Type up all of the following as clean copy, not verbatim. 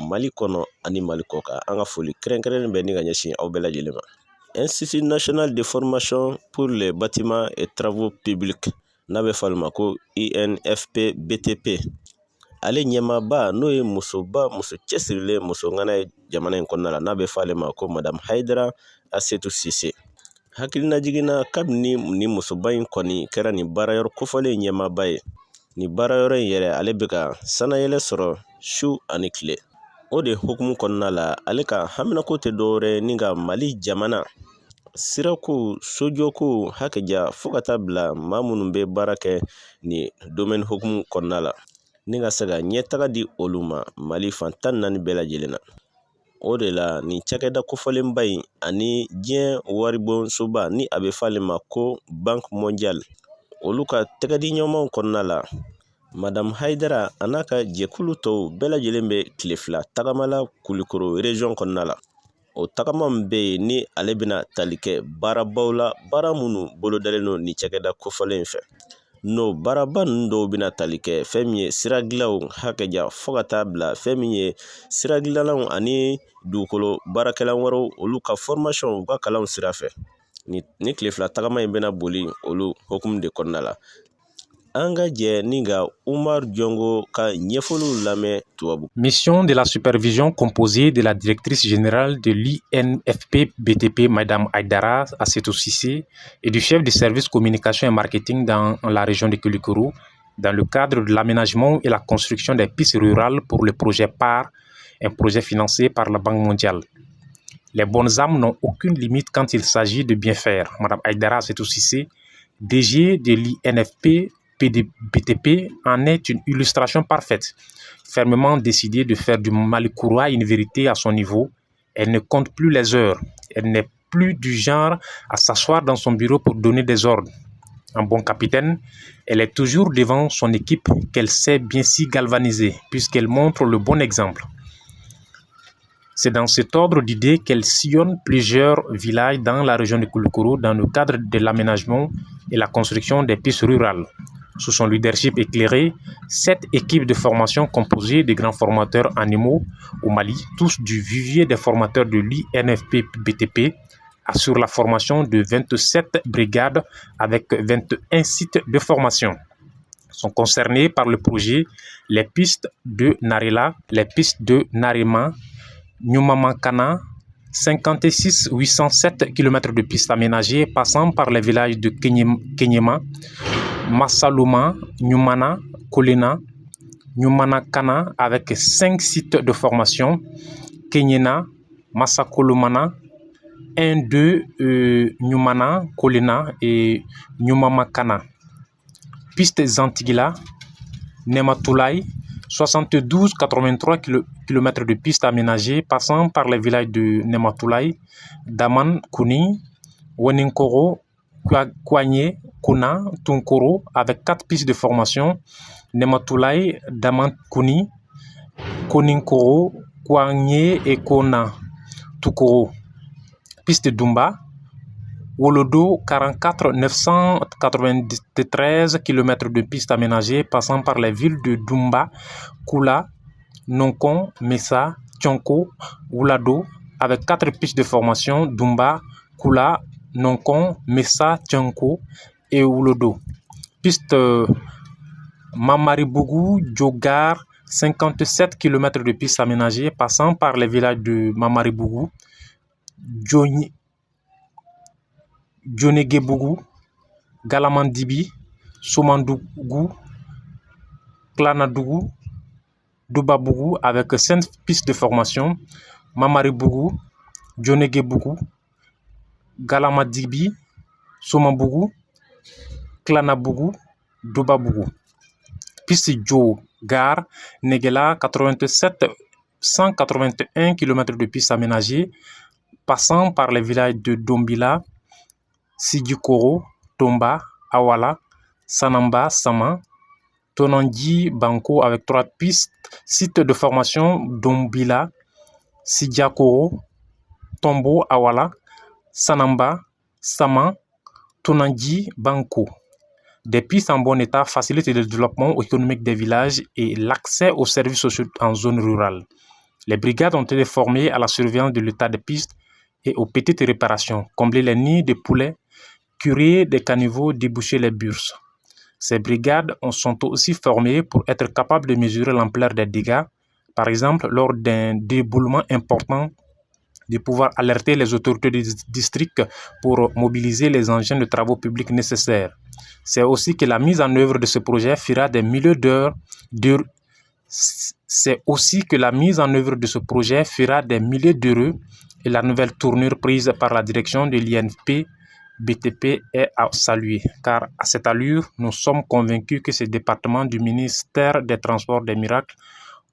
Mali kɔnɔ ani Mali kɔ kan. An ka foli kɛrɛnkɛrɛnnen bɛ ni ka ɲɛsin aw bɛɛ lajɛlen ma. Institut national de formation pour les bâtiments et travaux publics n'a bɛ fɔ ma ko INFP BTP. Ale ɲɛmaaba n'o ye muso cɛsirilen muso ŋana ye jamana in kɔnɔna la n'a bɛ fɔ ale ma ko Madame Haidara Assetou Cissé. Hakilina jiginna kabini ni musoba in kɔni kɛra nin baarayɔrɔ kofɔlen ɲɛmaaba ye. Ni baarayɔrɔ in yɛrɛ ale bɛ ka sanayɛlɛ sɔrɔ su ani tile. O de hukumu kɔnɔna la ale ka haminako tɛ dɔwɛrɛ ni ka Mali jamana sirako sojɔko hakɛja fo ka taa bila maa minnu bɛ baara kɛ ni domaine hukumu kɔnɔna la ni ka se ka ɲɛtaga di olu ma Mali fan 14 bɛɛ lajɛlen na. O de la nin cakɛda kofɔlenba in ani diɲɛ waribonsoba ni a bɛ fɔ ale ma ko Banque mondiale olu ka tɛgɛdi ɲɔgɔnmaw kɔnɔna la Madame Haidara a n'a ka jɛkulu tɔw bɛɛ lajɛlen bɛ tile 2 tagamala Kulikoro région kɔnɔna la. O tagama min bɛ yen ni ale bɛna tali kɛ baarabaw la baara minnu bolodalen don ni cakɛda kofɔlen fɛ. N'o baaraba ninnu dɔw bɛna tali kɛ fɛn min ye siradilanw hakɛja fo ka taa bila fɛn min ye siradilanw ani dugukolo baarakɛlan wɛrɛw olu ka formation u ka kalanw sira fɛ. Ni tile 2 tagama in bɛna boli olu hukumu de kɔnɔna la. An ka jɛ ni ka Umar Diongo ka ɲɛfɔliw lamɛn tubabu. Mission de la supervision composée de la directrice générale de l'INFP BTP, Madame Haidara Assetou Cissé, et du chef du service communication et marketing dans la région de Kulikoro, dans le cadre de l'aménagement et la construction des pistes rurales pour le projet PAR, un projet financé par la Banque mondiale. Les bonnes âmes n'ont aucune limite quand il s'agit de bien faire. Madame Haidara Assetou Cissé, DG de l'INFP BTP, en est une illustration parfaite. Fermement décidée de faire du Malikouroua une vérité à son niveau, elle ne compte plus les heures. Elle n'est plus du genre à s'asseoir dans son bureau pour donner des ordres. En bon capitaine, elle est toujours devant son équipe qu'elle sait bien s'y galvaniser, puisqu'elle montre le bon exemple. C'est dans cet ordre d'idées qu'elle sillonne plusieurs villages dans la région de Kulikoro dans le cadre de l'aménagement et la construction des pistes rurales. Sous son leadership éclairé, 7 équipes de formation composées de grands formateurs animaux au Mali, tous du vivier des formateurs de l'INFP BTP, assurent la formation de 27 brigades avec 21 sites de formation. Sont concernés par le projet les pistes de Narela, les pistes de Narema, Nyumamakana, 56 807 km de pistes aménagées passant par les villages de Kenyema, Massaluma, Nyumana, Kolena, Nyumanakana avec 5 sites de formation, Kenyena, Massakolomana, 1, 2, Nyumana, Kolena et Nyumamakana. Pistes Antigila, Nematulai, 72 83 km de pistes aménagées passant par les villages de Nematulai, Daman, Kuni, Weninkoro, Kouanye, Kuna, Tunkoro avec 4 pistes de formation, Nematulai, Daman, Kuni, Koninkoro, Kouanye et Kona, Tukoro. Piste Dumba, Wolodo, 44 993 km de pistes aménagées passant par les villes de Dumba, Kula, Nonkon, Messa, Tchonko, Wulado avec 4 pistes de formation, Dumba, Kula, Nonkon, Messa, Tchonko et Wolodo. Piste Mamaribougou, Djogar, 57 km de pistes aménagées passant par les villages de Mamaribougou, Djoneguebougou, Galamandibi, Somandougou, Klanadougou, Doubabougou avec 5 pistes de formation, Mamaribougou, Djoneguebougou, Galamadibi, Somanbougou, Klanabougou, Doubabougou. Piste Djo, Gare, Negela, 87 181 km de pistes aménagées passant par les villages de Dombila, Sidjikoro, Tomba, Awala, Sanamba, Sama, Tonangi, Banko avec 3 pistes, sites de formation, Dombila, Sidjakoro, Tombo, Awala, Sanamba, Sama, Tonangi, Banko. Des pistes en bon état facilitent le développement économique des villages et l'accès aux services sociaux en zone rurale. Les brigades ont été formées à la surveillance de l'état des pistes et aux petites réparations, combler les nids de poulets, curer des caniveaux, déboucher les burses. Ces brigades sont aussi formées pour être capables de mesurer l'ampleur des dégâts, par exemple lors d'un déboulement important, de pouvoir alerter les autorités du district pour mobiliser les engins de travaux publics nécessaires. C'est aussi que la mise en œuvre de ce projet fera des milliers d'heures d'euros. Et la nouvelle tournure prise par la direction de l'INFP BTP est à saluer, car à cette allure, nous sommes convaincus que ce département du ministère des Transports des miracles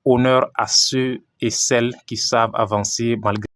honore à ceux et celles qui savent avancer malgré